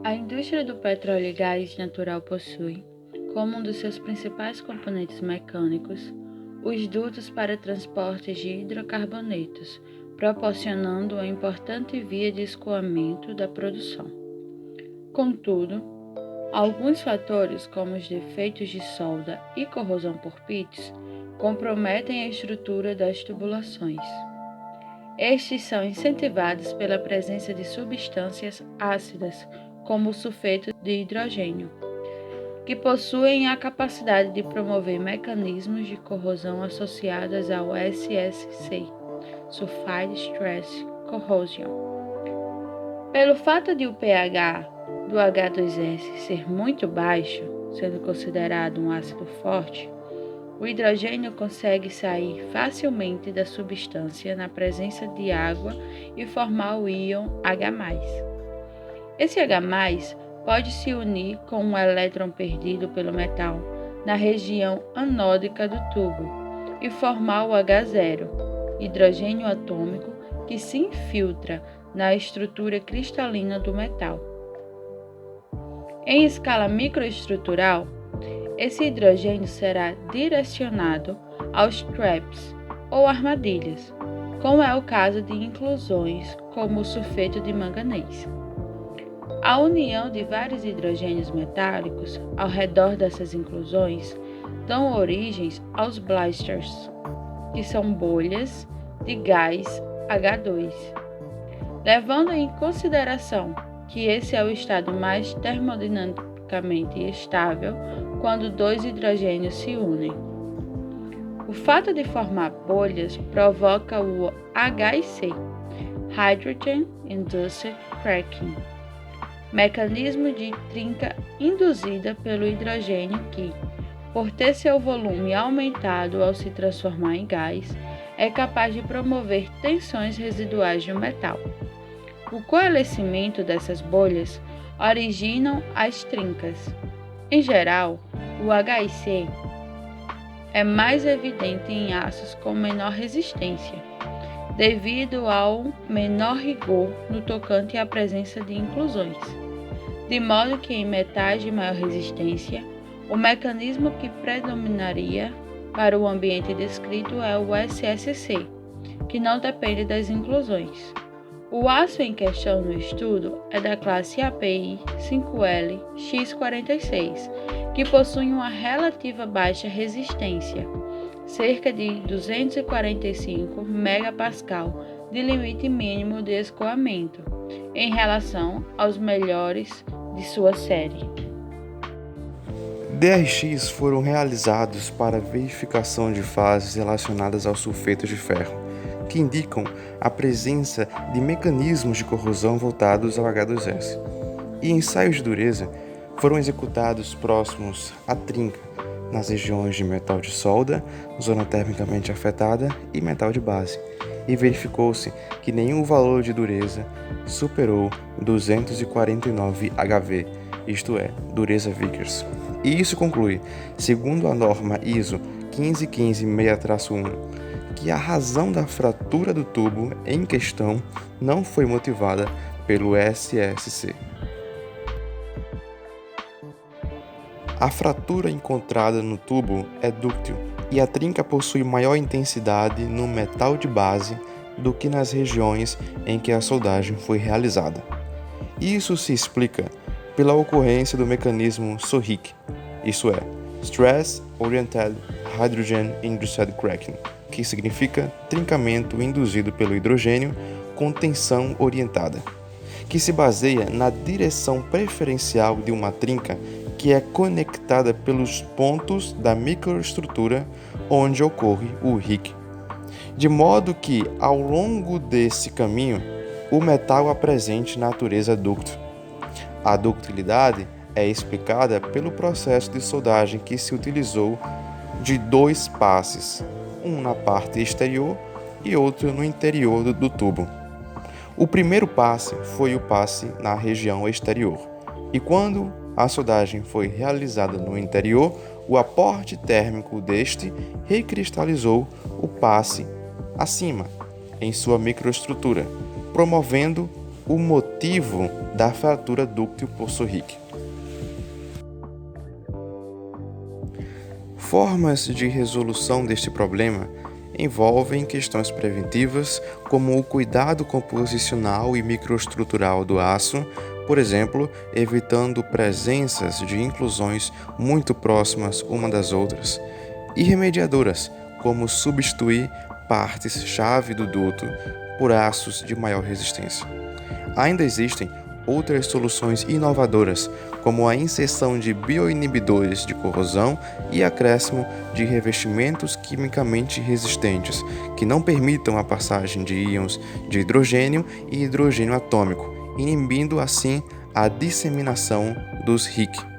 A indústria do petróleo e gás natural possui, como um dos seus principais componentes mecânicos, os dutos para transporte de hidrocarbonetos, proporcionando uma importante via de escoamento da produção. Contudo, alguns fatores, como os defeitos de solda e corrosão por pits, comprometem a estrutura das tubulações. Estes são incentivados pela presença de substâncias ácidas, como o sulfeto de hidrogênio, que possuem a capacidade de promover mecanismos de corrosão associados ao SSC, Sulfide Stress Corrosion. Pelo fato de o pH do H2S ser muito baixo, sendo considerado um ácido forte, o hidrogênio consegue sair facilmente da substância na presença de água e formar o íon H+. Esse H+ pode se unir com um elétron perdido pelo metal na região anódica do tubo e formar o H0, hidrogênio atômico que se infiltra na estrutura cristalina do metal. Em escala microestrutural, esse hidrogênio será direcionado aos traps ou armadilhas, como é o caso de inclusões como o sulfeto de manganês. A união de vários hidrogênios metálicos ao redor dessas inclusões dão origens aos blasters, que são bolhas de gás H2. Levando em consideração que esse é o estado mais termodinamicamente estável quando dois hidrogênios se unem. O fato de formar bolhas provoca o HIC, Hydrogen Induced Cracking, mecanismo de trinca induzida pelo hidrogênio que, por ter seu volume aumentado ao se transformar em gás, é capaz de promover tensões residuais de um metal. O coalescimento dessas bolhas originam as trincas. Em geral, o HIC é mais evidente em aços com menor resistência, devido ao menor rigor no tocante à presença de inclusões, de modo que em metais de maior resistência, o mecanismo que predominaria para o ambiente descrito é o SSC, que não depende das inclusões. O aço em questão no estudo é da classe API 5L X46, que possui uma relativa baixa resistência, cerca de 245 MPa de limite mínimo de escoamento, em relação aos melhores de sua série. DRX foram realizados para verificação de fases relacionadas ao sulfeto de ferro, que indicam a presença de mecanismos de corrosão voltados ao H2S. E ensaios de dureza foram executados próximos à trinca, nas regiões de metal de solda, zona termicamente afetada e metal de base, e verificou-se que nenhum valor de dureza superou 249 HV, isto é, dureza Vickers. E isso conclui, segundo a norma ISO 15156-1, que a razão da fratura do tubo em questão não foi motivada pelo SSC. A fratura encontrada no tubo é dúctil e a trinca possui maior intensidade no metal de base do que nas regiões em que a soldagem foi realizada. Isso se explica pela ocorrência do mecanismo SOHIC, isso é, Stress Oriented Hydrogen Induced Cracking, que significa trincamento induzido pelo hidrogênio com tensão orientada, que se baseia na direção preferencial de uma trinca que é conectada pelos pontos da microestrutura onde ocorre o RIC, de modo que, ao longo desse caminho, o metal apresente natureza dúctil. A ductilidade é explicada pelo processo de soldagem que se utilizou de dois passes, um na parte exterior e outro no interior do tubo. O primeiro passe foi o passe na região exterior, e quando a soldagem foi realizada no interior, o aporte térmico deste recristalizou o passe acima, em sua microestrutura, promovendo o motivo da fratura dúctil por Surric. Formas de resolução deste problema envolvem questões preventivas, como o cuidado composicional e microestrutural do aço, por exemplo, evitando presenças de inclusões muito próximas uma das outras, e remediadoras, como substituir partes-chave do duto por aços de maior resistência. Ainda existem outras soluções inovadoras, como a inserção de bioinibidores de corrosão e acréscimo de revestimentos quimicamente resistentes, que não permitam a passagem de íons de hidrogênio e hidrogênio atômico, inibindo assim a disseminação dos RIC.